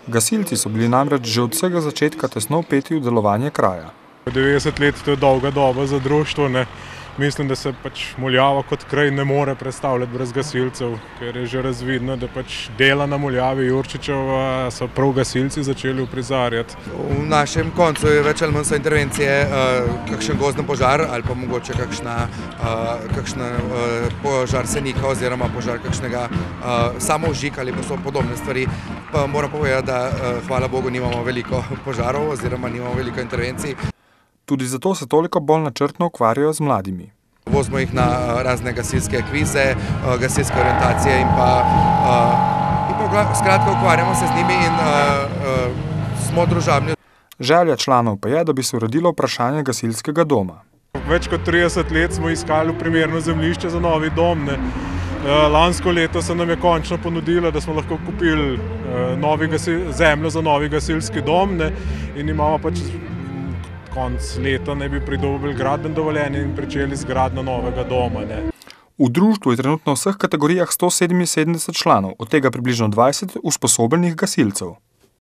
Gasilci so bili namreč že od vsega začetka tesno vpeti v delovanje kraja. 90 let to je dolga doba za društvo, ne. Mislim, da se Muljava kot kraj ne more predstavljati brez gasilcev, ker je že razvidno, da dela na Muljavi Jurčičeva so prav gasilci začeli uprizarjati. V našem koncu je več ali manj so intervencije, kakšen gozdni požar ali pa mogoče kakšen požar senika oziroma požar kakšnega samovžig ali pa so podobne stvari. Pa moram povedati, da hvala Bogu nimamo veliko požarov oziroma nimamo veliko intervencij. Tudi zato se toliko bolj načrtno ukvarjajo z mladimi. Vozimo jih na razne gasilske kvize, gasilske orientacije in pa skratka ukvarjamo se z njimi in smo družabni. Želja članov pa je, da bi se uredilo vprašanje gasilskega doma. Več kot 30 let smo iskali primerno zemljišče za novi dom. Lansko leto se nam je končno ponudilo, da smo lahko kupili zemljo za novi gasilski dom in imamo konc leta ne bi pridobili gradbeno dovoljenje in pričeli z gradnjo novega doma. V društvu je trenutno v vseh kategorijah 177 članov, od tega približno 20 usposobljenih gasilcev.